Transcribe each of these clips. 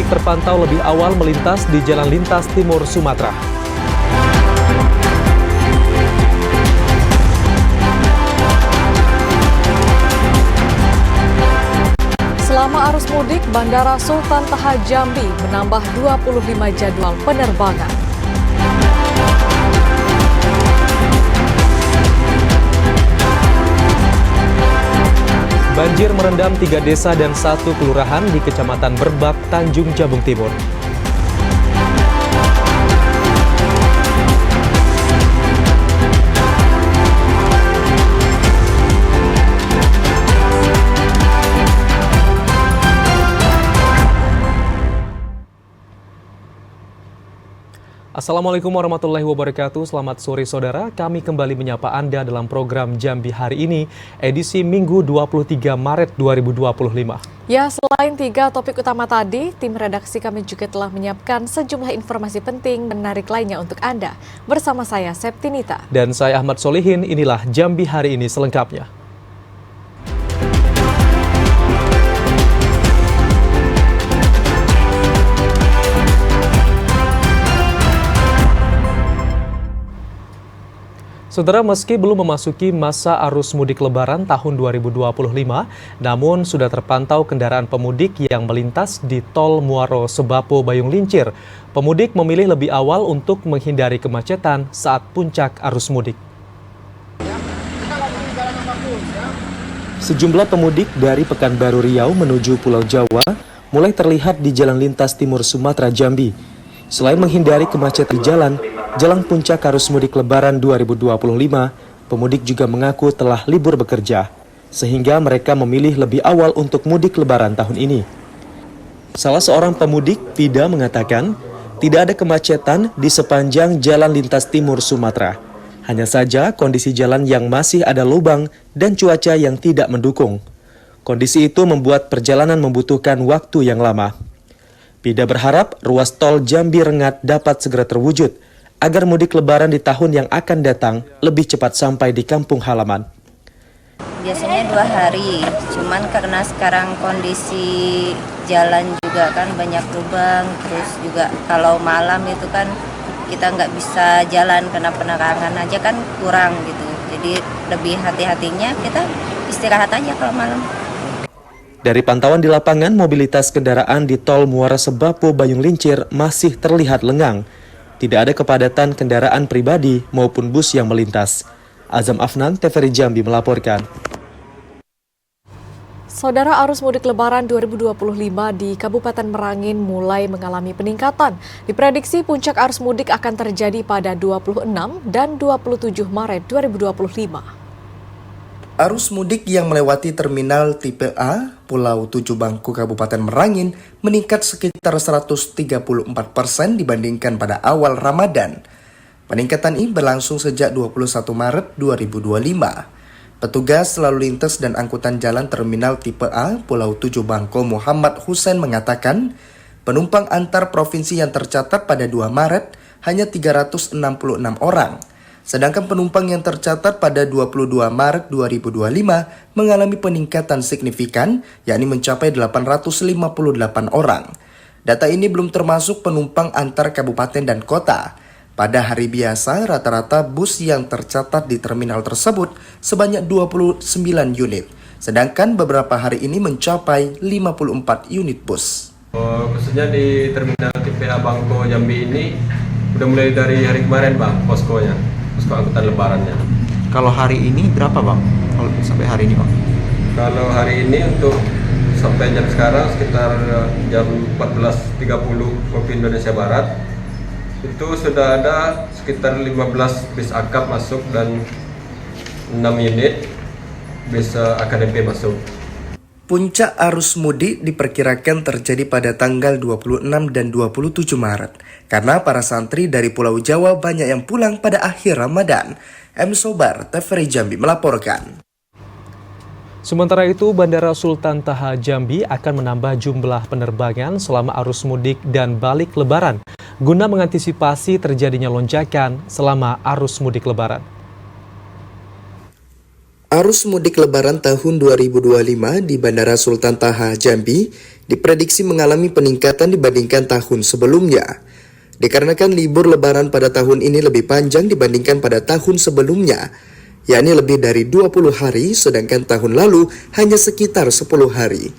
terpantau lebih awal melintas di Jalan Lintas Timur Sumatera. Selama arus mudik, Bandara Sultan Taha Jambi menambah 25 jadwal penerbangan. Banjir merendam 3 desa dan 1 kelurahan di Kecamatan Berbak, Tanjung Jabung Timur. Assalamualaikum warahmatullahi wabarakatuh, selamat sore saudara. Kami kembali menyapa Anda dalam program Jambi hari ini, edisi Minggu 23 Maret 2025. Ya, selain 3 topik utama tadi, tim redaksi kami juga telah menyiapkan sejumlah informasi penting menarik lainnya untuk Anda. Bersama saya, Septinita. Dan saya Ahmad Solihin, inilah Jambi hari ini selengkapnya. Saudara, meski belum memasuki masa arus mudik lebaran tahun 2025, namun sudah terpantau kendaraan pemudik yang melintas di Tol Muaro Sebapo Bayung Lincir. Pemudik memilih lebih awal untuk menghindari kemacetan saat puncak arus mudik. Sejumlah pemudik dari Pekanbaru Riau menuju Pulau Jawa mulai terlihat di Jalan Lintas Timur Sumatera Jambi. Selain menghindari kemacetan di Jelang puncak arus mudik lebaran 2025, pemudik juga mengaku telah libur bekerja, sehingga mereka memilih lebih awal untuk mudik lebaran tahun ini. Salah seorang pemudik, Vida, mengatakan tidak ada kemacetan di sepanjang Jalan Lintas Timur Sumatera. Hanya saja kondisi jalan yang masih ada lubang dan cuaca yang tidak mendukung. Kondisi itu membuat perjalanan membutuhkan waktu yang lama. Vida berharap ruas tol Jambi Rengat dapat segera terwujud, agar mudik lebaran di tahun yang akan datang lebih cepat sampai di kampung halaman. Biasanya 2 hari, cuman karena sekarang kondisi jalan juga kan banyak lubang, terus juga kalau malam itu kan kita nggak bisa jalan karena penerangan aja kan kurang gitu. Jadi lebih hati-hatinya kita istirahat aja kalau malam. Dari pantauan di lapangan, mobilitas kendaraan di Tol Muara Sebapo Bayung Lincir masih terlihat lengang. Tidak ada kepadatan kendaraan pribadi maupun bus yang melintas. Azam Afnan, TVRI Jambi melaporkan. Saudara, arus mudik lebaran 2025 di Kabupaten Merangin mulai mengalami peningkatan. Diprediksi puncak arus mudik akan terjadi pada 26 dan 27 Maret 2025. Arus mudik yang melewati terminal tipe A, Pulau Tujuh Bangku, Kabupaten Merangin meningkat sekitar 134% dibandingkan pada awal Ramadan. Peningkatan ini berlangsung sejak 21 Maret 2025. Petugas lalu lintas dan angkutan jalan terminal tipe A, Pulau Tujuh Bangku Muhammad Hussein mengatakan, penumpang antar provinsi yang tercatat pada 2 Maret hanya 366 orang. Sedangkan penumpang yang tercatat pada 22 Maret 2025 mengalami peningkatan signifikan, yakni mencapai 858 orang. Data ini belum termasuk penumpang antar kabupaten dan kota. Pada hari biasa, rata-rata bus yang tercatat di terminal tersebut sebanyak 29 unit. Sedangkan beberapa hari ini mencapai 54 unit bus. Khususnya di terminal TPA Bangko Jambi ini, udah mulai dari hari kemarin Bang, posko angkutan lebarannya. Kalau hari ini berapa Bang? Kalau sampai hari ini Bang? Kalau hari ini untuk sampai jam sekarang sekitar jam 14.30 waktu Indonesia Barat, itu sudah ada sekitar 15 bis akap masuk dan 6 unit bis AKDP masuk. Puncak arus mudik diperkirakan terjadi pada tanggal 26 dan 27 Maret karena para santri dari Pulau Jawa banyak yang pulang pada akhir Ramadan. M. Sobar, TVRI Jambi melaporkan. Sementara itu, Bandara Sultan Taha Jambi akan menambah jumlah penerbangan selama arus mudik dan balik lebaran guna mengantisipasi terjadinya lonjakan selama arus mudik lebaran. Arus mudik lebaran tahun 2025 di Bandara Sultan Taha Jambi diprediksi mengalami peningkatan dibandingkan tahun sebelumnya. Dikarenakan libur lebaran pada tahun ini lebih panjang dibandingkan pada tahun sebelumnya, yakni lebih dari 20 hari, sedangkan tahun lalu hanya sekitar 10 hari.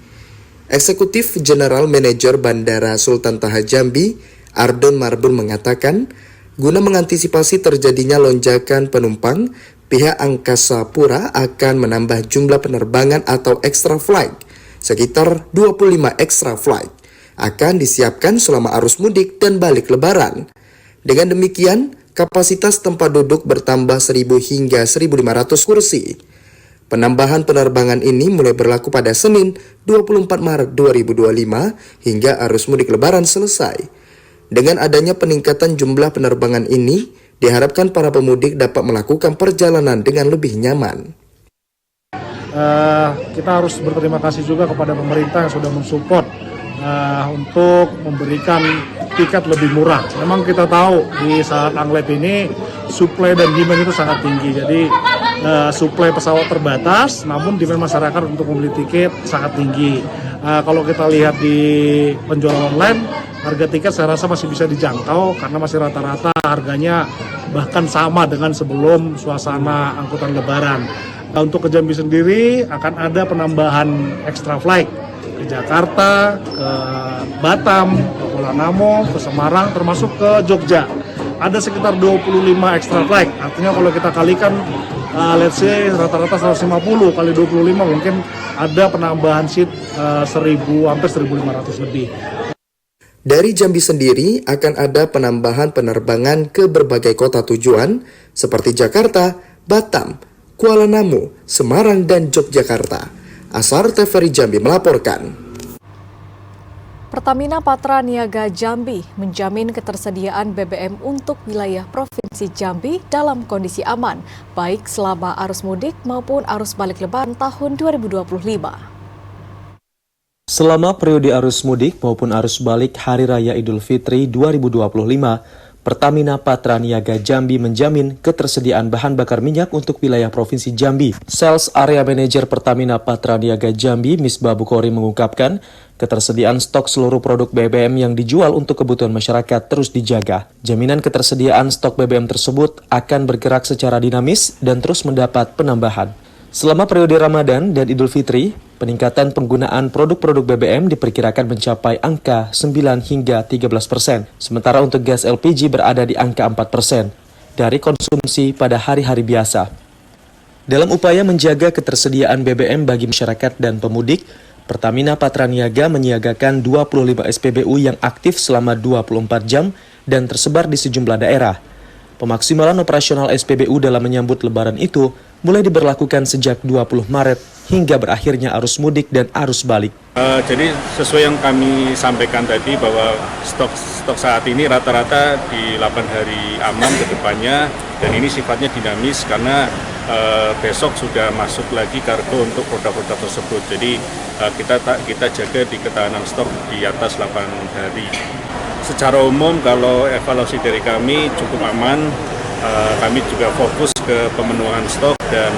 Eksekutif General Manager Bandara Sultan Taha Jambi, Ardon Marbun mengatakan, guna mengantisipasi terjadinya lonjakan penumpang, pihak Angkasa Pura akan menambah jumlah penerbangan atau extra flight. Sekitar 25 extra flight akan disiapkan selama arus mudik dan balik lebaran. Dengan demikian, kapasitas tempat duduk bertambah 1.000 hingga 1.500 kursi. Penambahan penerbangan ini mulai berlaku pada Senin 24 Maret 2025 hingga arus mudik lebaran selesai. Dengan adanya peningkatan jumlah penerbangan ini, diharapkan para pemudik dapat melakukan perjalanan dengan lebih nyaman. Kita harus berterima kasih juga kepada pemerintah yang sudah mensupport untuk memberikan tiket lebih murah. Memang kita tahu di saat anglet ini supply dan demand itu sangat tinggi. Jadi supply pesawat terbatas, namun demand masyarakat untuk membeli tiket sangat tinggi. Kalau kita lihat di penjualan online, harga tiket saya rasa masih bisa dijangkau karena masih rata-rata harganya bahkan sama dengan sebelum suasana angkutan lebaran. Untuk ke Jambi sendiri akan ada penambahan extra flight ke Jakarta, ke Batam, ke Kuala Namo, ke Semarang, termasuk ke Jogja. Ada sekitar 25 extra flight, artinya kalau kita kalikan let's say rata-rata 150 kali 25 mungkin ada penambahan seat 1.000 sampai 1.500 lebih. Dari Jambi sendiri akan ada penambahan penerbangan ke berbagai kota tujuan seperti Jakarta, Batam, Kuala Namo, Semarang, dan Yogyakarta. Asar TVRI Jambi melaporkan. Pertamina Patra Niaga Jambi menjamin ketersediaan BBM untuk wilayah Provinsi Jambi dalam kondisi aman, baik selama arus mudik maupun arus balik lebaran tahun 2025. Selama periode arus mudik maupun arus balik Hari Raya Idul Fitri 2025, Pertamina Patra Niaga Jambi menjamin ketersediaan bahan bakar minyak untuk wilayah Provinsi Jambi. Sales Area Manager Pertamina Patra Niaga Jambi, Misbah Bukhori mengungkapkan, ketersediaan stok seluruh produk BBM yang dijual untuk kebutuhan masyarakat terus dijaga. Jaminan ketersediaan stok BBM tersebut akan bergerak secara dinamis dan terus mendapat penambahan. Selama periode Ramadan dan Idul Fitri, peningkatan penggunaan produk-produk BBM diperkirakan mencapai angka 9 hingga 13%. Sementara untuk gas LPG berada di angka 4% dari konsumsi pada hari-hari biasa. Dalam upaya menjaga ketersediaan BBM bagi masyarakat dan pemudik, Pertamina Patra Niaga menyiagakan 25 SPBU yang aktif selama 24 jam dan tersebar di sejumlah daerah. Pemaksimalan operasional SPBU dalam menyambut lebaran itu mulai diberlakukan sejak 20 Maret hingga berakhirnya arus mudik dan arus balik. Jadi sesuai yang kami sampaikan tadi bahwa stok saat ini rata-rata di 8 hari aman ke depannya, dan ini sifatnya dinamis karena besok sudah masuk lagi kargo untuk produk-produk tersebut. Jadi kita jaga di ketahanan stok di atas 8 hari. Secara umum kalau evaluasi dari kami cukup aman, kami juga fokus ke pemenuhan stok dan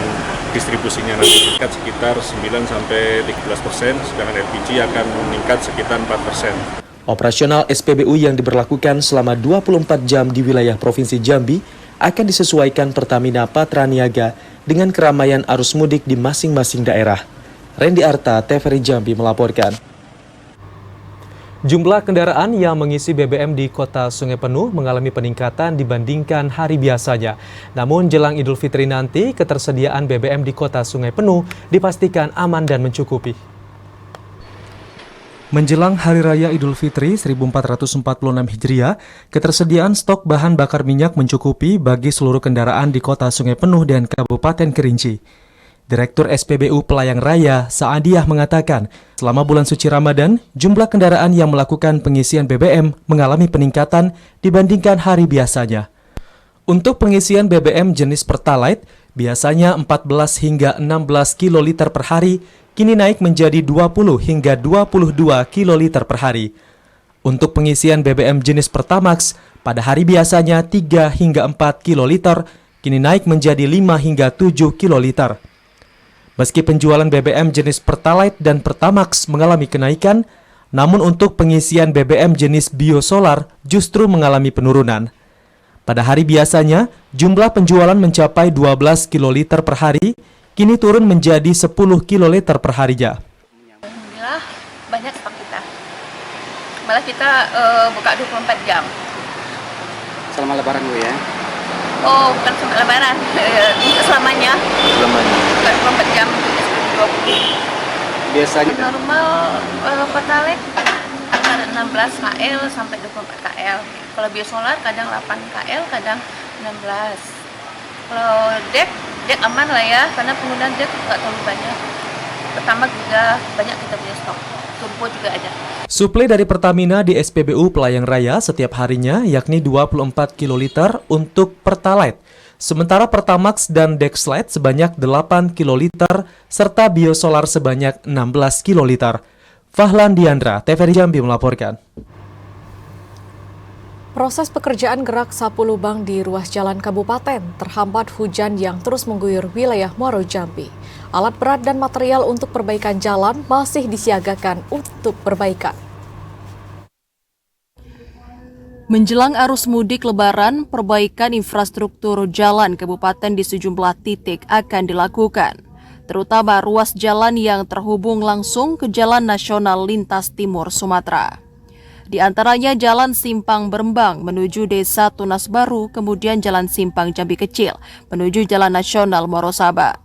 distribusinya nanti meningkat sekitar 9-13%, sedangkan LPG akan meningkat sekitar 4%. Operasional SPBU yang diberlakukan selama 24 jam di wilayah Provinsi Jambi akan disesuaikan Pertamina Patra Niaga dengan keramaian arus mudik di masing-masing daerah. Randy Arta, TVRI Jambi melaporkan. Jumlah kendaraan yang mengisi BBM di Kota Sungai Penuh mengalami peningkatan dibandingkan hari biasanya. Namun jelang Idul Fitri nanti, ketersediaan BBM di Kota Sungai Penuh dipastikan aman dan mencukupi. Menjelang Hari Raya Idul Fitri 1446 Hijriah, ketersediaan stok bahan bakar minyak mencukupi bagi seluruh kendaraan di Kota Sungai Penuh dan Kabupaten Kerinci. Direktur SPBU Pelayang Raya, Saadiah mengatakan, selama bulan suci Ramadan, jumlah kendaraan yang melakukan pengisian BBM mengalami peningkatan dibandingkan hari biasanya. Untuk pengisian BBM jenis Pertalite, biasanya 14 hingga 16 kiloliter per hari, kini naik menjadi 20 hingga 22 kiloliter per hari. Untuk pengisian BBM jenis Pertamax, pada hari biasanya 3 hingga 4 kiloliter, kini naik menjadi 5 hingga 7 kiloliter. Meski penjualan BBM jenis Pertalite dan Pertamax mengalami kenaikan, Namun untuk pengisian BBM jenis biosolar justru mengalami penurunan. Pada hari biasanya, jumlah penjualan mencapai 12 kiloliter per hari, kini turun menjadi 10 kiloliter per harinya. Alhamdulillah banyak stok kita. Malah kita buka 24 jam. Selama lebaran Bu ya? Oh, bukan selama lebaran, untuk selamanya. Buka 24 jam, untuk 20. Biasanya Normal pertalite antara 16 KL sampai 24 KL. Kalau biosolar kadang 8 KL, kadang 16. Kalau dek aman lah ya, karena penggunaan dek nggak terlalu banyak. Pertama juga banyak kita punya stok, turbo juga ada. Suplai dari Pertamina di SPBU Pelayang Raya setiap harinya yakni 24 kiloliter untuk Pertalite. Sementara Pertamax dan Dexlite sebanyak 8 kiloliter serta biosolar sebanyak 16 kiloliter. Fahlan Diandra, TVRI Jambi melaporkan. Proses pekerjaan gerak sapu lubang di ruas jalan kabupaten terhambat hujan yang terus mengguyur wilayah Muaro Jambi. Alat berat dan material untuk perbaikan jalan masih disiagakan untuk perbaikan. Menjelang arus mudik Lebaran, perbaikan infrastruktur jalan kabupaten di sejumlah titik akan dilakukan, terutama ruas jalan yang terhubung langsung ke Jalan Nasional Lintas Timur Sumatera. Di antaranya Jalan Simpang Berembang menuju Desa Tunas Baru, kemudian Jalan Simpang Jambi Kecil menuju Jalan Nasional Morosaba.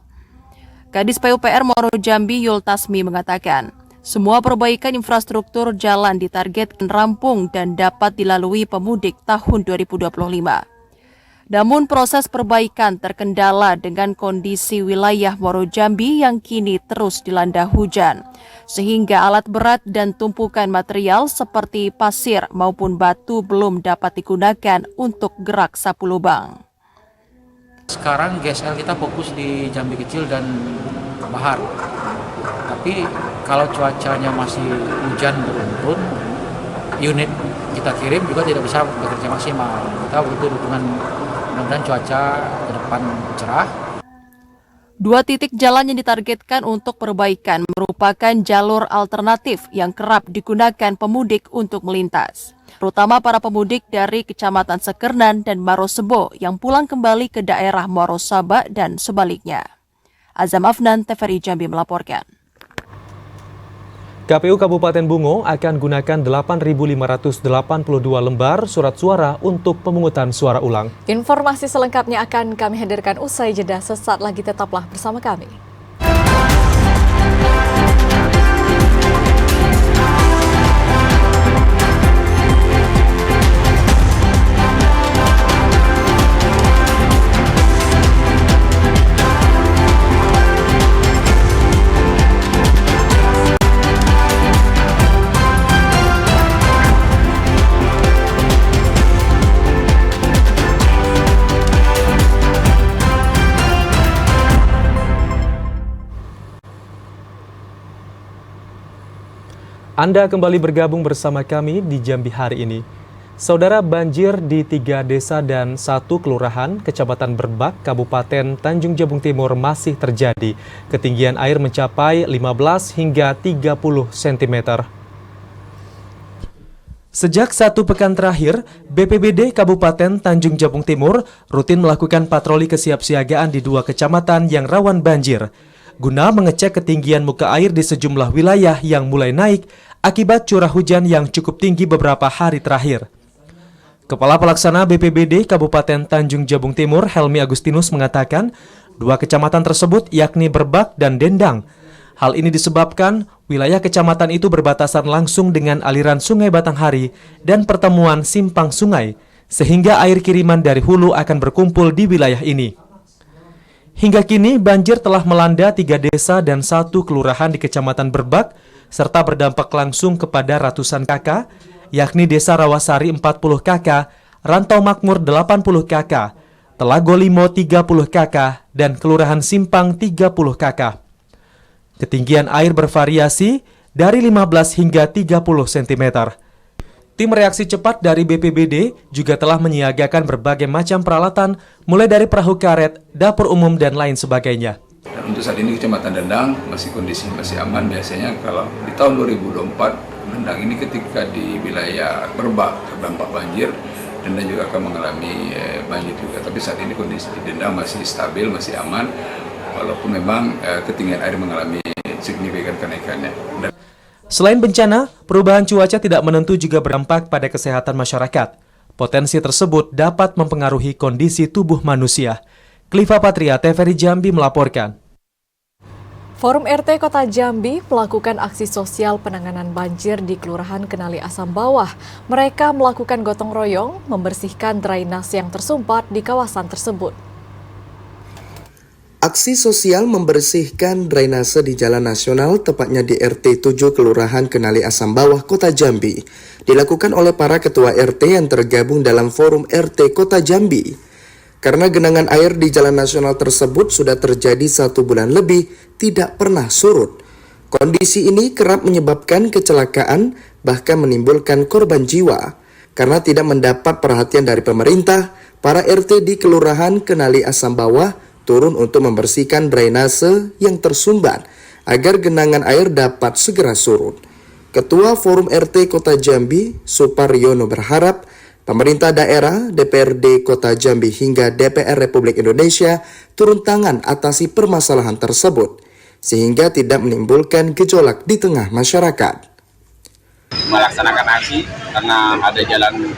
Kadis PUPR Muaro Jambi Yul Tasmi mengatakan, semua perbaikan infrastruktur jalan ditargetkan rampung dan dapat dilalui pemudik tahun 2025. Namun proses perbaikan terkendala dengan kondisi wilayah Muaro Jambi yang kini terus dilanda hujan, sehingga alat berat dan tumpukan material seperti pasir maupun batu belum dapat digunakan untuk gerak sapu lubang. Sekarang GSL kita fokus di Jambi Kecil dan Bahar. Tapi kalau cuacanya masih hujan beruntun, unit kita kirim juga tidak bisa bekerja maksimal. Kita butuh dukungan, mudah-mudahan cuaca ke depan cerah. 2 titik jalan yang ditargetkan untuk perbaikan merupakan jalur alternatif yang kerap digunakan pemudik untuk melintas, terutama para pemudik dari Kecamatan Sekernan dan Marosebo yang pulang kembali ke daerah Morosaba dan sebaliknya. Azam Afnan, TVRI Jambi melaporkan. KPU Kabupaten Bungo akan gunakan 8.582 lembar surat suara untuk pemungutan suara ulang. Informasi selengkapnya akan kami hadirkan usai jeda. Sesaat lagi tetaplah bersama kami. Anda kembali bergabung bersama kami di Jambi hari ini. Saudara, banjir di 3 desa dan 1 kelurahan Kecamatan Berbak, Kabupaten Tanjung Jabung Timur masih terjadi. Ketinggian air mencapai 15 hingga 30 cm. Sejak 1 pekan terakhir, BPBD Kabupaten Tanjung Jabung Timur rutin melakukan patroli kesiapsiagaan di 2 kecamatan yang rawan banjir, guna mengecek ketinggian muka air di sejumlah wilayah yang mulai naik akibat curah hujan yang cukup tinggi beberapa hari terakhir. Kepala Pelaksana BPBD Kabupaten Tanjung Jabung Timur, Helmi Agustinus, mengatakan 2 kecamatan tersebut yakni Berbak dan Dendang. Hal ini disebabkan wilayah kecamatan itu berbatasan langsung dengan aliran Sungai Batanghari dan pertemuan simpang sungai, sehingga air kiriman dari hulu akan berkumpul di wilayah ini. Hingga kini banjir telah melanda 3 desa dan 1 kelurahan di Kecamatan Berbak, serta berdampak langsung kepada ratusan kakak, yakni Desa Rawasari 40 kakak, Rantau Makmur 80 kakak, Telago Limo 30 kakak, dan Kelurahan Simpang 30 kakak. Ketinggian air bervariasi dari 15 hingga 30 cm. Tim reaksi cepat dari BPBD juga telah menyiagakan berbagai macam peralatan, mulai dari perahu karet, dapur umum, dan lain sebagainya. Dan untuk saat ini Kecamatan Dendang kondisi masih aman. Biasanya kalau di tahun 2024 Dendang ini ketika di wilayah Merbak terdampak banjir, Dendang juga akan mengalami banjir juga. Tapi saat ini kondisi di Dendang masih stabil, masih aman, walaupun memang ketinggian air mengalami signifikan kenaikannya. Selain bencana, perubahan cuaca tidak menentu juga berdampak pada kesehatan masyarakat. Potensi tersebut dapat mempengaruhi kondisi tubuh manusia. Kliva Patria, TVRI Jambi melaporkan. Forum RT Kota Jambi melakukan aksi sosial penanganan banjir di Kelurahan Kenali Asam Bawah. Mereka melakukan gotong royong membersihkan drainase yang tersumpat di kawasan tersebut. Aksi sosial membersihkan drainase di Jalan Nasional, tepatnya di RT 7 Kelurahan Kenali Asam Bawah, Kota Jambi, dilakukan oleh para ketua RT yang tergabung dalam Forum RT Kota Jambi. Karena genangan air di Jalan Nasional tersebut sudah terjadi 1 bulan lebih, tidak pernah surut. Kondisi ini kerap menyebabkan kecelakaan, bahkan menimbulkan korban jiwa. Karena tidak mendapat perhatian dari pemerintah, para RT di Kelurahan Kenali Asam Bawah turun untuk membersihkan drainase yang tersumbat agar genangan air dapat segera surut. Ketua Forum RT Kota Jambi, Suparyono, berharap pemerintah daerah, DPRD Kota Jambi hingga DPR Republik Indonesia turun tangan atasi permasalahan tersebut, sehingga tidak menimbulkan gejolak di tengah masyarakat. Melaksanakan aksi karena ada jalan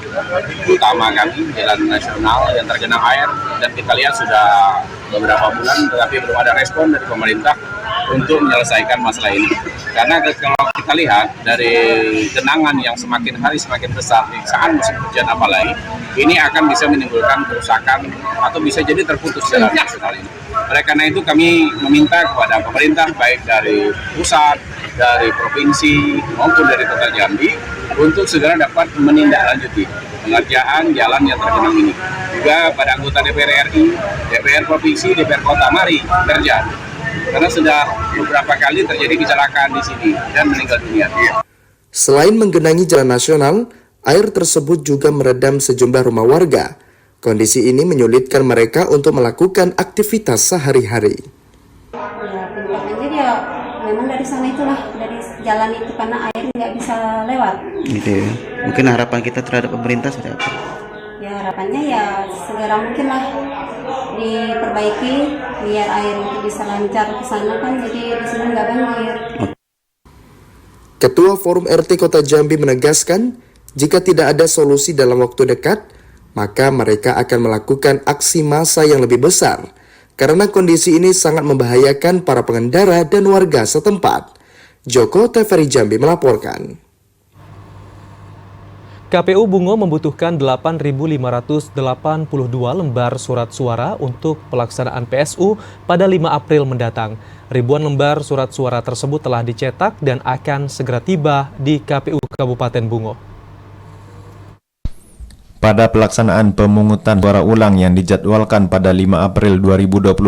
utama kami, jalan nasional yang tergenang air, dan kita lihat sudah beberapa bulan tetapi belum ada respon dari pemerintah untuk menyelesaikan masalah ini. Karena kalau kita lihat dari genangan yang semakin hari semakin besar di saat musim hujan apalagi, ini akan bisa menimbulkan kerusakan atau bisa jadi terputus jalan nasional ini. Oleh karena itu kami meminta kepada pemerintah baik dari pusat, dari provinsi maupun dari Kota Jambi untuk segera dapat menindaklanjuti pengerjaan jalan yang tergenang ini. Juga pada anggota DPR RI, DPR Provinsi, DPR Kota, mari kerja. Karena sudah beberapa kali terjadi kecelakaan di sini dan meninggal dunia. Selain menggenangi jalan nasional, air tersebut juga meredam sejumlah rumah warga. Kondisi ini menyulitkan mereka untuk melakukan aktivitas sehari-hari. Memang dari sana itulah, dari jalan itu karena air nggak bisa lewat. Gitu ya. Mungkin harapan kita terhadap pemerintah seperti apa? Ya harapannya ya segera mungkin lah diperbaiki biar air itu bisa lancar ke sana kan, jadi di sini nggak banjir. Ketua Forum RT Kota Jambi menegaskan, jika tidak ada solusi dalam waktu dekat, maka mereka akan melakukan aksi massa yang lebih besar. Karena kondisi ini sangat membahayakan para pengendara dan warga setempat. Joko, TVRI Jambi melaporkan. KPU Bungo membutuhkan 8.582 lembar surat suara untuk pelaksanaan PSU pada 5 April mendatang. Ribuan lembar surat suara tersebut telah dicetak dan akan segera tiba di KPU Kabupaten Bungo. Pada pelaksanaan pemungutan suara ulang yang dijadwalkan pada 5 April 2025,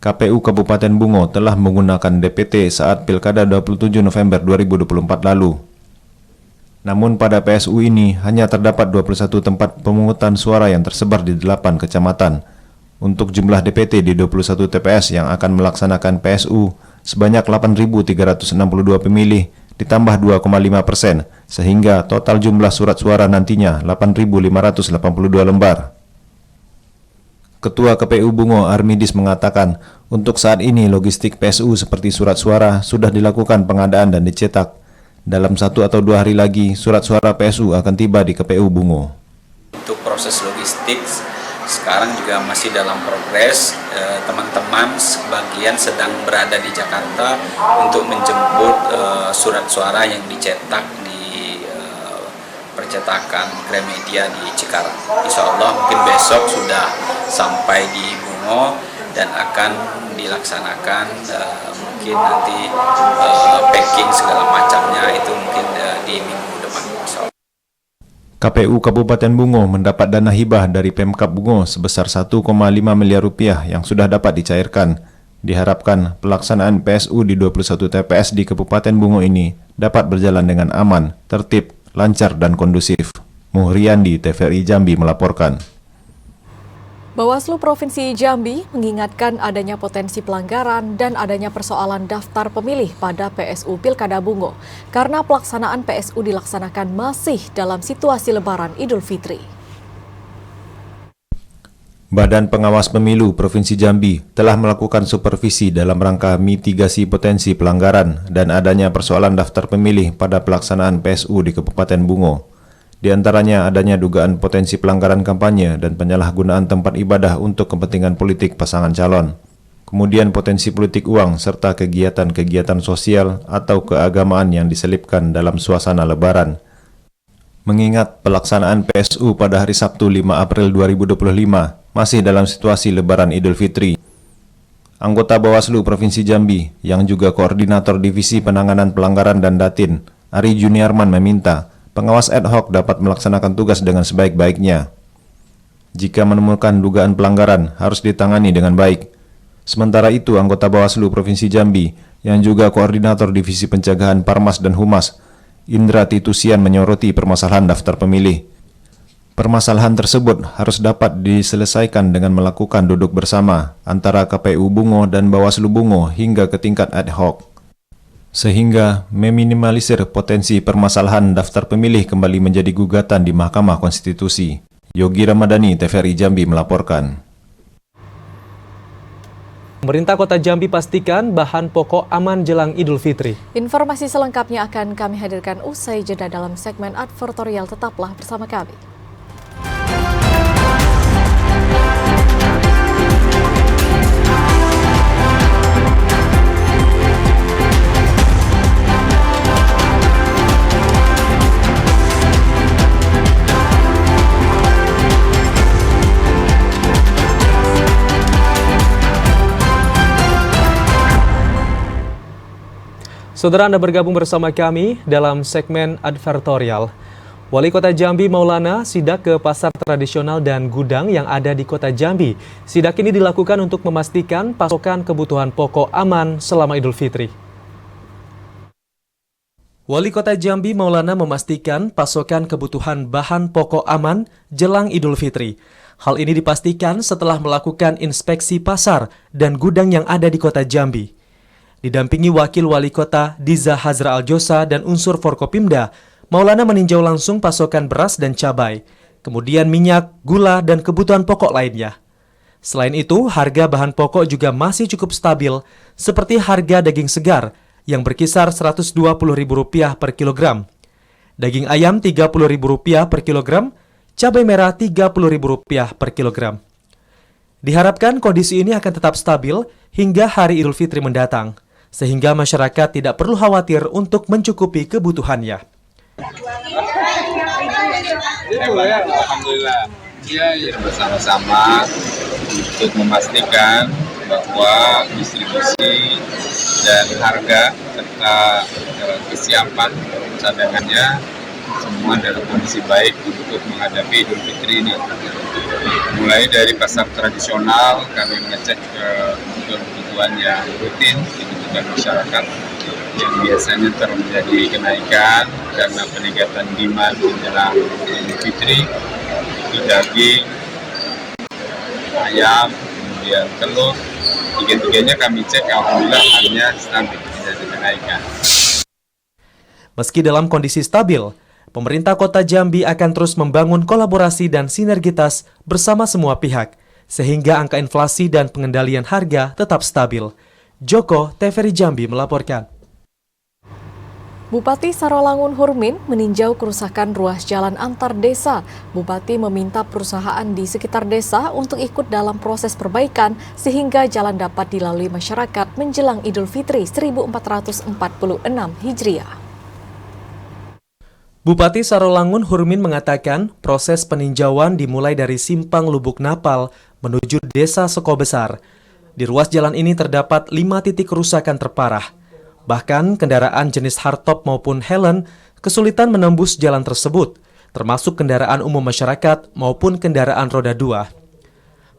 KPU Kabupaten Bungo telah menggunakan DPT saat Pilkada 27 November 2024 lalu. Namun pada PSU ini hanya terdapat 21 tempat pemungutan suara yang tersebar di 8 kecamatan. Untuk jumlah DPT di 21 TPS yang akan melaksanakan PSU sebanyak 8.362 pemilih, ditambah 2,5%, sehingga total jumlah surat suara nantinya 8.582 lembar. Ketua KPU Bungo Armidis mengatakan, untuk saat ini logistik PSU seperti surat suara sudah dilakukan pengadaan dan dicetak. Dalam 1 atau 2 hari lagi, surat suara PSU akan tiba di KPU Bungo. Untuk proses logistik sekarang juga masih dalam progres. Teman-teman sebagian sedang berada di Jakarta untuk menjemput surat suara yang dicetak di percetakan Gramedia di Cikarang. Insya Allah mungkin besok sudah sampai di Bungo dan akan dilaksanakan mungkin nanti packing segala macamnya itu mungkin di minggu depan. KPU Kabupaten Bungo mendapat dana hibah dari Pemkab Bungo sebesar 1,5 miliar rupiah yang sudah dapat dicairkan. Diharapkan pelaksanaan PSU di 21 TPS di Kabupaten Bungo ini dapat berjalan dengan aman, tertib, lancar dan kondusif. Muhriandi, TVRI Jambi melaporkan. Bawaslu Provinsi Jambi mengingatkan adanya potensi pelanggaran dan adanya persoalan daftar pemilih pada PSU Pilkada Bungo karena pelaksanaan PSU dilaksanakan masih dalam situasi Lebaran Idul Fitri. Badan Pengawas Pemilu Provinsi Jambi telah melakukan supervisi dalam rangka mitigasi potensi pelanggaran dan adanya persoalan daftar pemilih pada pelaksanaan PSU di Kabupaten Bungo. Di antaranya adanya dugaan potensi pelanggaran kampanye dan penyalahgunaan tempat ibadah untuk kepentingan politik pasangan calon. Kemudian potensi politik uang serta kegiatan-kegiatan sosial atau keagamaan yang diselipkan dalam suasana Lebaran. Mengingat pelaksanaan PSU pada hari Sabtu 5 April 2025 masih dalam situasi Lebaran Idul Fitri, anggota Bawaslu Provinsi Jambi yang juga Koordinator Divisi Penanganan Pelanggaran dan Datin, Ari Juniarman meminta pengawas ad hoc dapat melaksanakan tugas dengan sebaik-baiknya. Jika menemukan dugaan pelanggaran, harus ditangani dengan baik. Sementara itu, anggota Bawaslu Provinsi Jambi, yang juga Koordinator Divisi Pencegahan Parmas dan Humas, Indra Titusian menyoroti permasalahan daftar pemilih. Permasalahan tersebut harus dapat diselesaikan dengan melakukan duduk bersama antara KPU Bungo dan Bawaslu Bungo hingga ke tingkat ad hoc, sehingga meminimalisir potensi permasalahan daftar pemilih kembali menjadi gugatan di Mahkamah Konstitusi. Yogi Ramadhani, TVRI Jambi melaporkan. Pemerintah Kota Jambi pastikan bahan pokok aman jelang Idul Fitri. Informasi selengkapnya akan kami hadirkan usai jeda dalam segmen advertorial. Tetaplah bersama kami. Saudara, Anda bergabung bersama kami dalam segmen advertorial. Wali Kota Jambi Maulana sidak ke pasar tradisional dan gudang yang ada di Kota Jambi. Sidak ini dilakukan untuk memastikan pasokan kebutuhan pokok aman selama Idul Fitri. Wali Kota Jambi Maulana memastikan pasokan kebutuhan bahan pokok aman jelang Idul Fitri. Hal ini dipastikan setelah melakukan inspeksi pasar dan gudang yang ada di Kota Jambi. Didampingi Wakil Wali Kota Diza Hazra Aljosa dan unsur Forkopimda, Maulana meninjau langsung pasokan beras dan cabai, kemudian minyak, gula, dan kebutuhan pokok lainnya. Selain itu, harga bahan pokok juga masih cukup stabil, seperti harga daging segar yang berkisar Rp120.000 per kilogram, daging ayam Rp30.000 per kilogram, cabai merah Rp30.000 per kilogram. Diharapkan kondisi ini akan tetap stabil hingga hari Idul Fitri mendatang, sehingga masyarakat tidak perlu khawatir untuk mencukupi kebutuhannya. Alhamdulillah, ya bersama-sama untuk memastikan bahwa distribusi dan harga serta kesiapan cadangannya semua dalam kondisi baik untuk menghadapi Idul Fitri ini. Mulai dari pasar tradisional, kami mengecek kebutuhan yang rutin dibutuhkan masyarakat yang biasanya terjadi kenaikan karena peningkatan demand menjelang Idul Fitri, itu daging, ayam, kemudian telur, tiga-tiganya kami cek, alhamdulillah hanya stabil, tidak ada kenaikan. Meski dalam kondisi stabil, pemerintah Kota Jambi akan terus membangun kolaborasi dan sinergitas bersama semua pihak, sehingga angka inflasi dan pengendalian harga tetap stabil. Joko, TVRI Jambi melaporkan. Bupati Sarolangun Hurmin meninjau kerusakan ruas jalan antar desa. Bupati meminta perusahaan di sekitar desa untuk ikut dalam proses perbaikan sehingga jalan dapat dilalui masyarakat menjelang Idul Fitri 1446 Hijriah. Bupati Sarolangun Hurmin mengatakan proses peninjauan dimulai dari Simpang Lubuk Napal menuju Desa Sekobesar. Di ruas jalan ini terdapat 5 titik kerusakan terparah. Bahkan kendaraan jenis hardtop maupun Helen kesulitan menembus jalan tersebut, termasuk kendaraan umum masyarakat maupun kendaraan roda 2.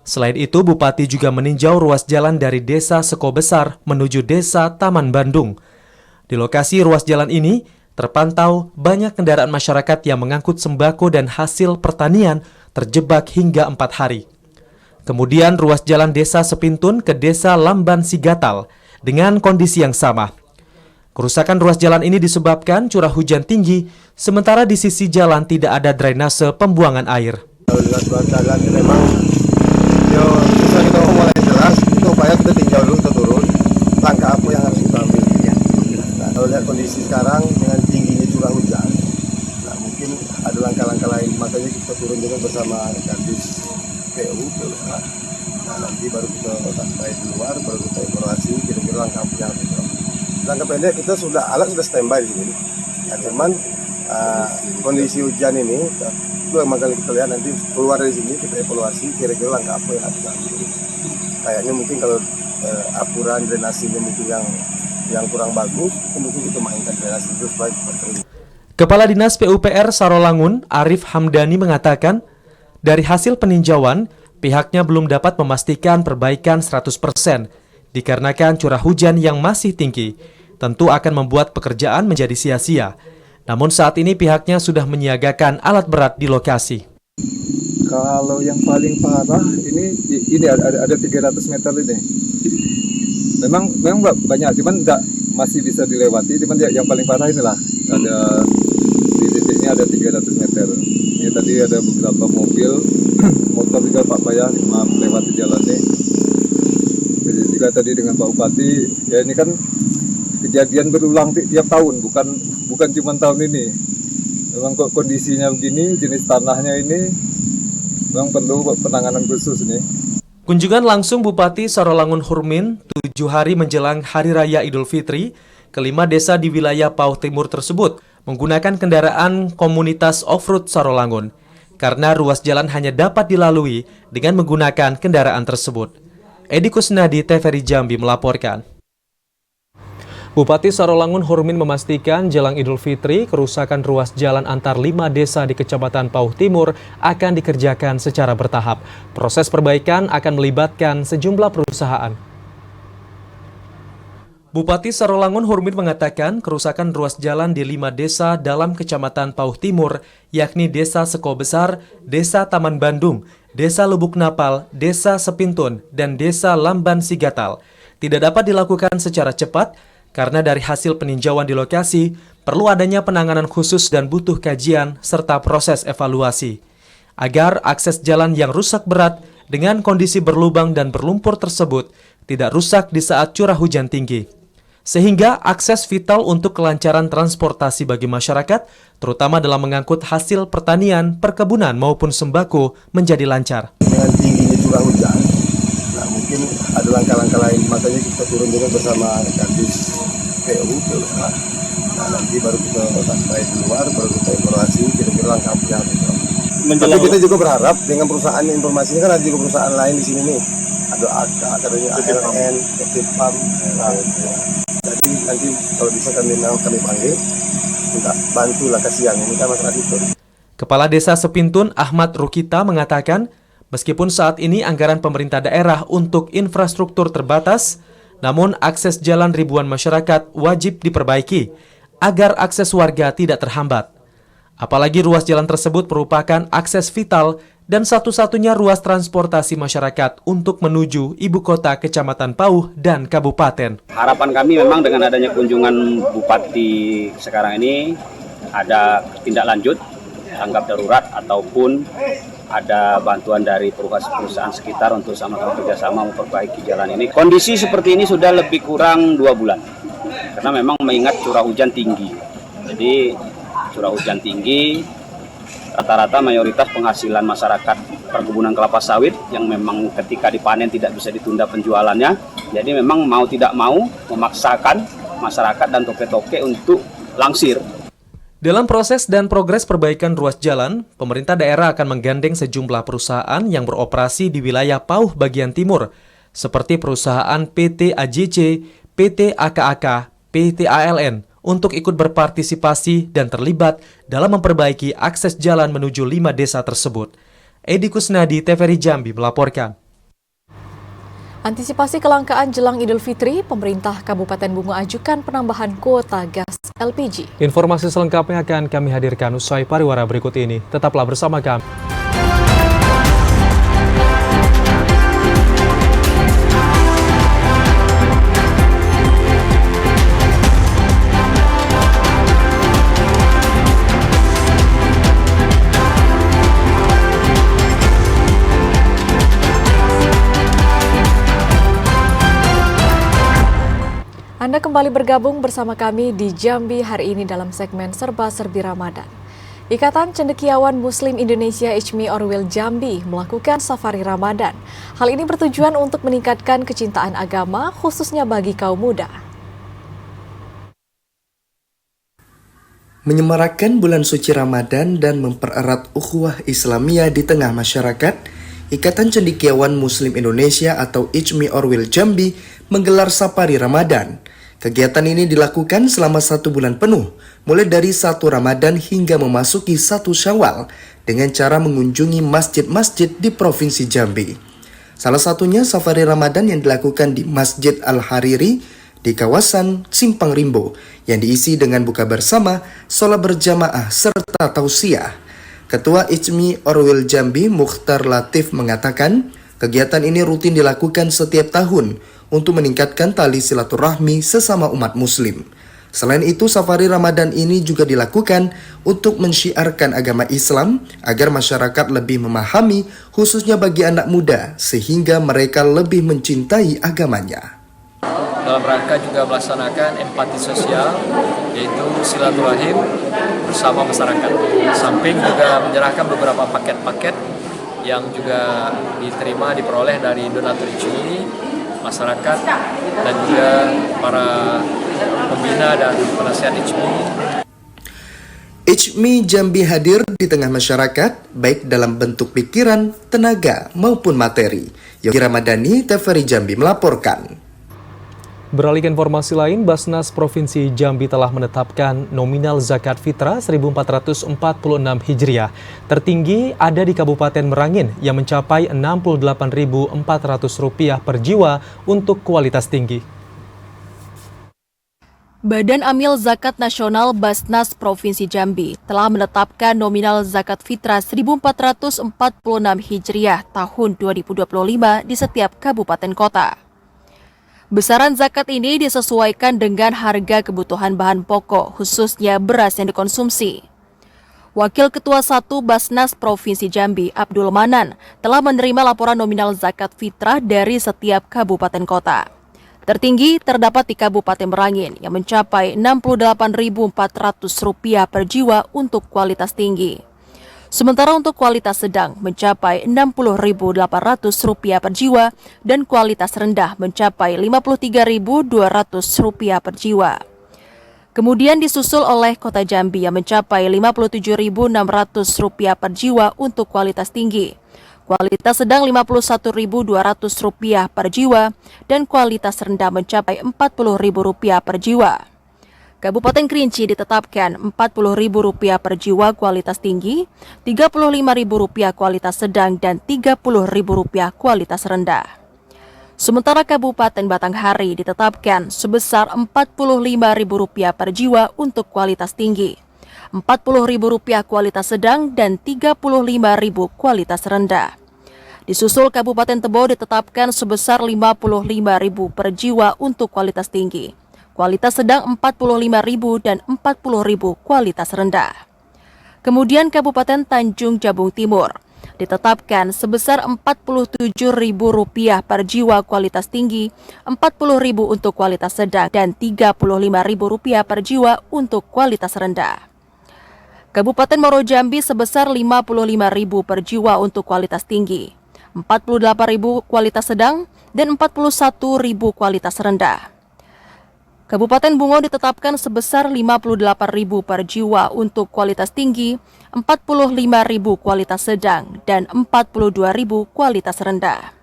Selain itu, Bupati juga meninjau ruas jalan dari Desa Sekobesar menuju Desa Taman Bandung. Di lokasi ruas jalan ini, terpantau banyak kendaraan masyarakat yang mengangkut sembako dan hasil pertanian terjebak hingga 4 hari. Kemudian ruas jalan Desa Sepintun ke Desa Lamban Sigatal dengan kondisi yang sama. Kerusakan ruas jalan ini disebabkan curah hujan tinggi, sementara di sisi jalan tidak ada drainase pembuangan air. Kalau lihat ruas jalan ini memang bisa kita mulai jelas, itu upaya kita tinjau dulu, kita turun, langkah apa yang harus kita ambil. Nah, kalau lihat kondisi sekarang dengan tingginya curah hujan, nah mungkin ada langkah-langkah lain, makanya kita turun juga bersama Kadis PU. Nah, nanti baru kita sampai di luar, baru kita evaluasi kira-kira langkah apa yang harus kita ambil. Langkah pendek kita alat sudah standby di sini. Nah, cuman kondisi hujan ini itu yang kali kita lihat nanti keluar dari sini kita evaluasi kira-kira langkah apa yang harus kita ambil. Kayaknya mungkin kalau apuran drainasinya mungkin yang kurang bagus, itu mungkin kita mainkan drainasi itu supaya cepat kering. Kepala Dinas PUPR Sarolangun, Arif Hamdani mengatakan, dari hasil peninjauan, pihaknya belum dapat memastikan perbaikan 100%, dikarenakan curah hujan yang masih tinggi, tentu akan membuat pekerjaan menjadi sia-sia. Namun saat ini pihaknya sudah menyiagakan alat berat di lokasi. Kalau yang paling parah ini ada 300 meter ini. Memang banyak, cuman masih bisa dilewati. Cuman yang paling parah inilah ada di titiknya ada 300 meter. Ini tadi ada beberapa mobil, motor juga Pak Bayah melewati jalannya. Jadi juga tadi dengan Pak Bupati, ya ini kan kejadian berulang tiap tahun, bukan cuma tahun ini. Memang kok kondisinya begini, jenis tanahnya ini memang perlu penanganan khusus nih. Kunjungan langsung Bupati Sarolangun Hurmin 7 hari menjelang Hari Raya Idul Fitri, kelima desa di wilayah Pauh Timur tersebut menggunakan kendaraan komunitas off-road Sarolangun karena ruas jalan hanya dapat dilalui dengan menggunakan kendaraan tersebut. Edi Kusnadi, TVRI Jambi melaporkan. Bupati Sarolangun Hurmin memastikan jelang Idul Fitri, kerusakan ruas jalan antar 5 desa di Kecamatan Pauh Timur akan dikerjakan secara bertahap. Proses perbaikan akan melibatkan sejumlah perusahaan. Bupati Sarolangun Hurmin mengatakan kerusakan ruas jalan di 5 desa dalam Kecamatan Pauh Timur, yakni Desa Seko Besar, Desa Taman Bandung, Desa Lubuk Napal, Desa Sepintun, dan Desa Lamban Sigatal, tidak dapat dilakukan secara cepat, karena dari hasil peninjauan di lokasi, perlu adanya penanganan khusus dan butuh kajian serta proses evaluasi. Agar akses jalan yang rusak berat dengan kondisi berlubang dan berlumpur tersebut tidak rusak di saat curah hujan tinggi. Sehingga akses vital untuk kelancaran transportasi bagi masyarakat, terutama dalam mengangkut hasil pertanian, perkebunan maupun sembako menjadi lancar. Dengan tingginya curah hujan, nah mungkin ada langkah-langkah lain, makanya kita turun juga bersama Kadis PU. Nah nanti baru kita sampai di luar, baru kita evaluasi kira-kira langkah apa yang harus kita ambil. Tapi kita juga berharap dengan perusahaan informasinya kan ada juga perusahaan lain di sini nih, ada AKA, katanya ALN, Kepipam. Jadi nanti kalau bisa kami panggil, minta bantulah, kasihan ini kan masyarakat itu. Kepala Desa Sepintun Ahmad Rukita mengatakan, meskipun saat ini anggaran pemerintah daerah untuk infrastruktur terbatas, namun akses jalan ribuan masyarakat wajib diperbaiki agar akses warga tidak terhambat. Apalagi ruas jalan tersebut merupakan akses vital dan satu-satunya ruas transportasi masyarakat untuk menuju ibu kota Kecamatan Pauh dan Kabupaten. Harapan kami memang dengan adanya kunjungan Bupati sekarang ini ada tindak lanjut, tanggap darurat ataupun ada bantuan dari perusahaan sekitar untuk sama-sama kerjasama memperbaiki jalan ini. Kondisi seperti ini sudah lebih kurang 2 bulan, karena memang mengingat curah hujan tinggi. Jadi curah hujan tinggi, rata-rata mayoritas penghasilan masyarakat perkebunan kelapa sawit yang memang ketika dipanen tidak bisa ditunda penjualannya. Jadi memang mau tidak mau memaksakan masyarakat dan toke-toke untuk langsir. Dalam proses dan progres perbaikan ruas jalan, pemerintah daerah akan menggandeng sejumlah perusahaan yang beroperasi di wilayah Pauh bagian timur, seperti perusahaan PT AJC, PT AKAK, PT ALN, untuk ikut berpartisipasi dan terlibat dalam memperbaiki akses jalan menuju 5 desa tersebut. Edi Kusnadi, TVRI Jambi melaporkan. Antisipasi kelangkaan jelang Idul Fitri, pemerintah Kabupaten Bungo ajukan penambahan kuota gas LPG. Informasi selengkapnya akan kami hadirkan usai pariwara berikut ini. Tetaplah bersama kami. Anda kembali bergabung bersama kami di Jambi hari ini dalam segmen Serba-Serbi Ramadan. Ikatan Cendekiawan Muslim Indonesia HMI Orwil Jambi melakukan safari Ramadan. Hal ini bertujuan untuk meningkatkan kecintaan agama khususnya bagi kaum muda. Menyemarakkan bulan suci Ramadan dan mempererat ukhuwah Islamiyah di tengah masyarakat, Ikatan Cendekiawan Muslim Indonesia atau HMI Orwil Jambi menggelar safari Ramadan. Kegiatan ini dilakukan selama 1 bulan penuh, mulai dari 1 Ramadan hingga memasuki 1 Syawal, dengan cara mengunjungi masjid-masjid di Provinsi Jambi. Salah satunya safari Ramadan yang dilakukan di Masjid Al-Hariri di kawasan Simpang Rimbo, yang diisi dengan buka bersama, sholat berjamaah, serta tausiah. Ketua HMI Orwil Jambi, Mukhtar Latif, mengatakan, kegiatan ini rutin dilakukan setiap tahun untuk meningkatkan tali silaturahmi sesama umat muslim. Selain itu, safari Ramadan ini juga dilakukan untuk mensyiarkan agama Islam agar masyarakat lebih memahami, khususnya bagi anak muda, sehingga mereka lebih mencintai agamanya. Dalam rangka juga melaksanakan empati sosial, yaitu silaturahim bersama masyarakat. Di samping juga menyerahkan beberapa paket-paket yang juga diperoleh dari donatur HMI, masyarakat, dan juga para pembina dan penasihat HMI. HMI Jambi hadir di tengah masyarakat, baik dalam bentuk pikiran, tenaga, maupun materi. Yogi Ramadhani, TVRI Jambi melaporkan. Beralih ke informasi lain, Basnas Provinsi Jambi telah menetapkan nominal zakat fitrah 1446 Hijriah. Tertinggi ada di Kabupaten Merangin yang mencapai Rp68.400 per jiwa untuk kualitas tinggi. Badan Amil Zakat Nasional Basnas Provinsi Jambi telah menetapkan nominal zakat fitrah 1446 Hijriah tahun 2025 di setiap kabupaten kota. Besaran zakat ini disesuaikan dengan harga kebutuhan bahan pokok, khususnya beras yang dikonsumsi. Wakil Ketua 1 Basnas Provinsi Jambi, Abdul Manan, telah menerima laporan nominal zakat fitrah dari setiap kabupaten kota. Tertinggi terdapat di Kabupaten Merangin yang mencapai Rp68.400 per jiwa untuk kualitas tinggi. Sementara untuk kualitas sedang mencapai Rp60.800 per jiwa dan kualitas rendah mencapai Rp53.200 per jiwa. Kemudian disusul oleh Kota Jambi yang mencapai Rp57.600 per jiwa untuk kualitas tinggi, kualitas sedang Rp51.200 per jiwa, dan kualitas rendah mencapai Rp40.000 per jiwa. Kabupaten Kerinci ditetapkan Rp40.000 per jiwa kualitas tinggi, Rp35.000 kualitas sedang, dan Rp30.000 kualitas rendah. Sementara Kabupaten Batanghari ditetapkan sebesar Rp45.000 per jiwa untuk kualitas tinggi, Rp40.000 kualitas sedang, dan Rp35.000 kualitas rendah. Disusul Kabupaten Tebo ditetapkan sebesar Rp55.000 per jiwa untuk kualitas tinggi, kualitas sedang Rp45.000 dan Rp40.000 kualitas rendah. Kemudian Kabupaten Tanjung Jabung Timur ditetapkan sebesar Rp47.000 per jiwa kualitas tinggi, Rp40.000 untuk kualitas sedang, dan Rp35.000 per jiwa untuk kualitas rendah. Kabupaten Muaro Jambi sebesar Rp55.000 per jiwa untuk kualitas tinggi, Rp48.000 kualitas sedang, dan Rp41.000 kualitas rendah. Kabupaten Bungo ditetapkan sebesar Rp58.000 per jiwa untuk kualitas tinggi, Rp45.000 kualitas sedang, dan Rp42.000 kualitas rendah.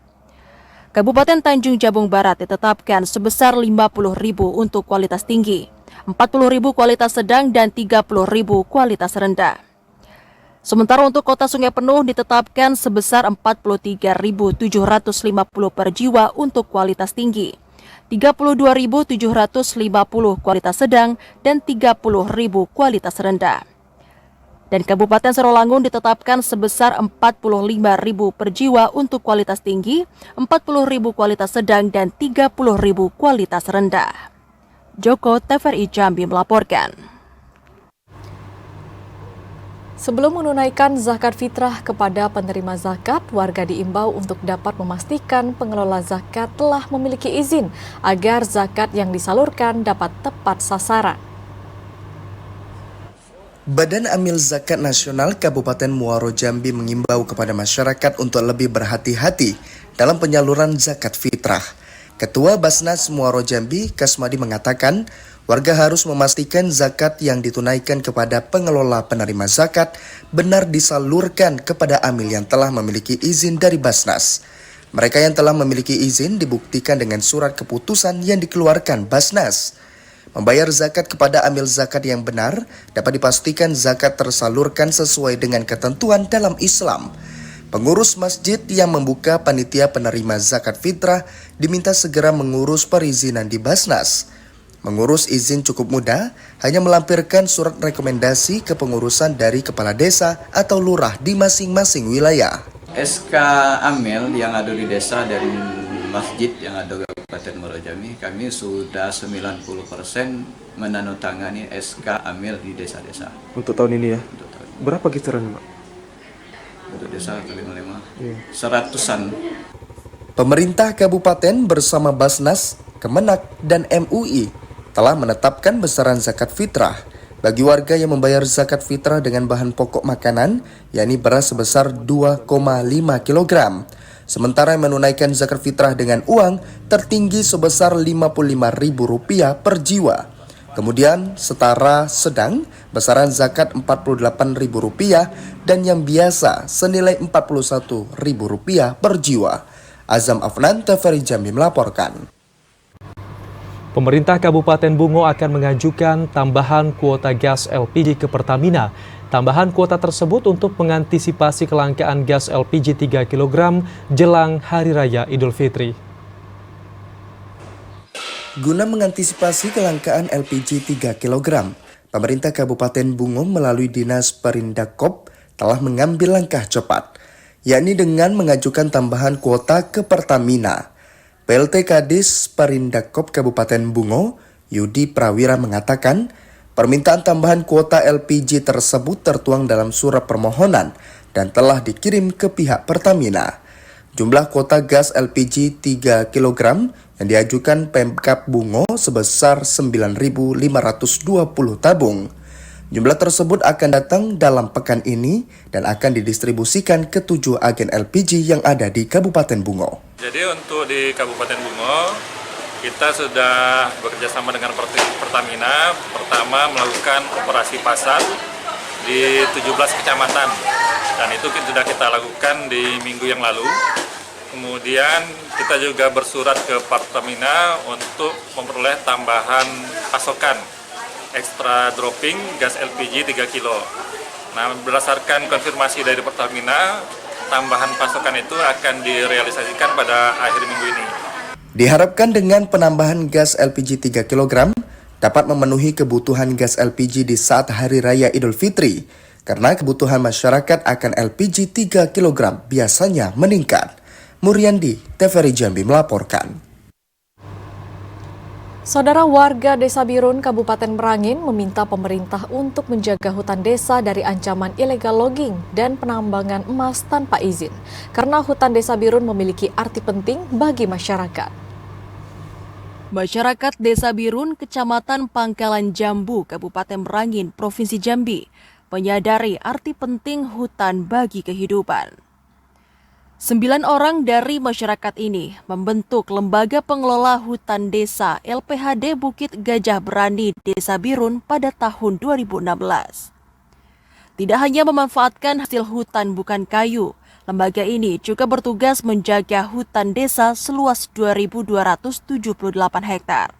Kabupaten Tanjung Jabung Barat ditetapkan sebesar Rp50.000 untuk kualitas tinggi, Rp40.000 kualitas sedang, dan Rp30.000 kualitas rendah. Sementara untuk Kota Sungai Penuh ditetapkan sebesar Rp43.750 per jiwa untuk kualitas tinggi, Rp32.750 kualitas sedang, dan Rp30.000 kualitas rendah. Dan Kabupaten Serolangun ditetapkan sebesar Rp45.000 per jiwa untuk kualitas tinggi, Rp40.000 kualitas sedang, dan Rp30.000 kualitas rendah. Joko, TVRI Jambi melaporkan. Sebelum menunaikan zakat fitrah kepada penerima zakat, warga diimbau untuk dapat memastikan pengelola zakat telah memiliki izin agar zakat yang disalurkan dapat tepat sasaran. Badan Amil Zakat Nasional Kabupaten Muaro Jambi mengimbau kepada masyarakat untuk lebih berhati-hati dalam penyaluran zakat fitrah. Ketua Basnas Muaro Jambi, Kasmadi, mengatakan warga harus memastikan zakat yang ditunaikan kepada pengelola penerima zakat benar disalurkan kepada amil yang telah memiliki izin dari Basnas. Mereka yang telah memiliki izin dibuktikan dengan surat keputusan yang dikeluarkan Basnas. Membayar zakat kepada amil zakat yang benar dapat dipastikan zakat tersalurkan sesuai dengan ketentuan dalam Islam. Pengurus masjid yang membuka panitia penerima zakat fitrah diminta segera mengurus perizinan di Basnas. Mengurus izin cukup mudah, hanya melampirkan surat rekomendasi kepengurusan dari kepala desa atau lurah di masing-masing wilayah. SK Amil yang ada di desa dari masjid yang ada di Kabupaten Muaro Jambi, kami sudah 90% menandatangani SK Amil di desa-desa. Untuk tahun ini ya? Untuk tahun ini. Berapa kisarannya, Pak? Untuk desa 55, 100-an. Pemerintah kabupaten bersama Basnas, Kemenak, dan MUI telah menetapkan besaran zakat fitrah bagi warga yang membayar zakat fitrah dengan bahan pokok makanan, yakni beras sebesar 2,5 kg. Sementara yang menunaikan zakat fitrah dengan uang tertinggi sebesar Rp55.000 per jiwa. Kemudian setara sedang besaran zakat Rp48.000 dan yang biasa senilai Rp41.000 per jiwa. Azam Afnan, TVRI Jambi melaporkan. Pemerintah Kabupaten Bungo akan mengajukan tambahan kuota gas LPG ke Pertamina. Tambahan kuota tersebut untuk mengantisipasi kelangkaan gas LPG 3 kg jelang Hari Raya Idul Fitri. Guna mengantisipasi kelangkaan LPG 3 kg, pemerintah Kabupaten Bungo melalui Dinas Perindakop telah mengambil langkah cepat, yakni dengan mengajukan tambahan kuota ke Pertamina. PLT Kadis Perindakop Kabupaten Bungo, Yudi Prawira mengatakan, permintaan tambahan kuota LPG tersebut tertuang dalam surat permohonan dan telah dikirim ke pihak Pertamina. Jumlah kuota gas LPG 3 kg yang diajukan Pemkab Bungo sebesar 9.520 tabung. Jumlah tersebut akan datang dalam pekan ini dan akan didistribusikan ke 7 agen LPG yang ada di Kabupaten Bungo. Jadi untuk di Kabupaten Bungo, kita sudah bekerjasama dengan Pertamina, pertama melakukan operasi pasar di 17 kecamatan, dan itu sudah kita lakukan di minggu yang lalu. Kemudian kita juga bersurat ke Pertamina untuk memperoleh tambahan pasokan ekstra dropping gas LPG 3 kilo. Nah, berdasarkan konfirmasi dari Pertamina, tambahan pasokan itu akan direalisasikan pada akhir minggu ini. Diharapkan dengan penambahan gas LPG 3 kg dapat memenuhi kebutuhan gas LPG di saat Hari Raya Idul Fitri, karena kebutuhan masyarakat akan LPG 3 kg biasanya meningkat. Muryandi, TVRI Jambi melaporkan. Saudara, warga Desa Birun, Kabupaten Merangin meminta pemerintah untuk menjaga hutan desa dari ancaman illegal logging dan penambangan emas tanpa izin, karena hutan Desa Birun memiliki arti penting bagi masyarakat. Masyarakat Desa Birun, Kecamatan Pangkalan Jambu, Kabupaten Merangin, Provinsi Jambi, menyadari arti penting hutan bagi kehidupan. 9 orang dari masyarakat ini membentuk Lembaga Pengelola Hutan Desa LPHD Bukit Gajah Berani Desa Birun pada tahun 2016. Tidak hanya memanfaatkan hasil hutan bukan kayu, lembaga ini juga bertugas menjaga hutan desa seluas 2.278 hektar.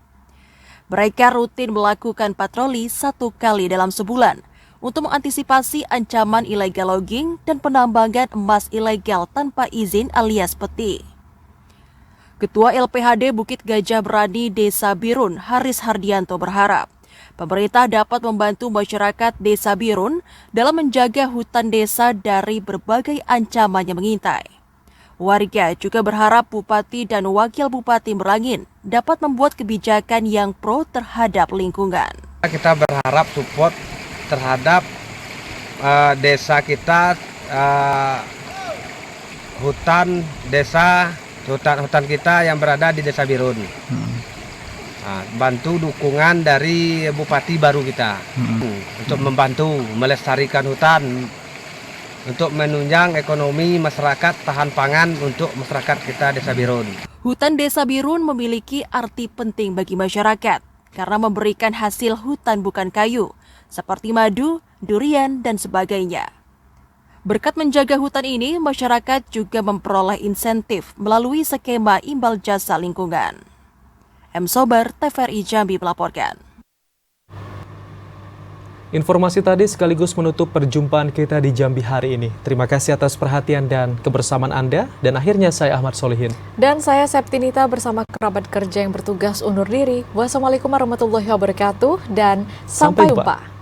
Mereka rutin melakukan patroli 1 kali dalam sebulan untuk mengantisipasi ancaman illegal logging dan penambangan emas ilegal tanpa izin alias peti. Ketua LPHD Bukit Gajah Berani Desa Birun, Haris Hardianto, berharap pemerintah dapat membantu masyarakat Desa Birun dalam menjaga hutan desa dari berbagai ancaman yang mengintai. Warga juga berharap Bupati dan Wakil Bupati Merangin dapat membuat kebijakan yang pro terhadap lingkungan. Kita berharap support terhadap desa kita hutan kita yang berada di Desa Birun. Bantu dukungan dari Bupati baru kita untuk membantu melestarikan hutan, untuk menunjang ekonomi masyarakat, tahan pangan untuk masyarakat kita Desa Birun. Hutan Desa Birun memiliki arti penting bagi masyarakat karena memberikan hasil hutan bukan kayu, seperti madu, durian, dan sebagainya. Berkat menjaga hutan ini, masyarakat juga memperoleh insentif melalui skema imbal jasa lingkungan. M. Sobar, TVRI Jambi melaporkan. Informasi tadi sekaligus menutup perjumpaan kita di Jambi hari ini. Terima kasih atas perhatian dan kebersamaan Anda. Dan akhirnya saya Ahmad Solihin. Dan saya Septinita bersama kerabat kerja yang bertugas undur diri. Wassalamualaikum warahmatullahi wabarakatuh dan sampai jumpa.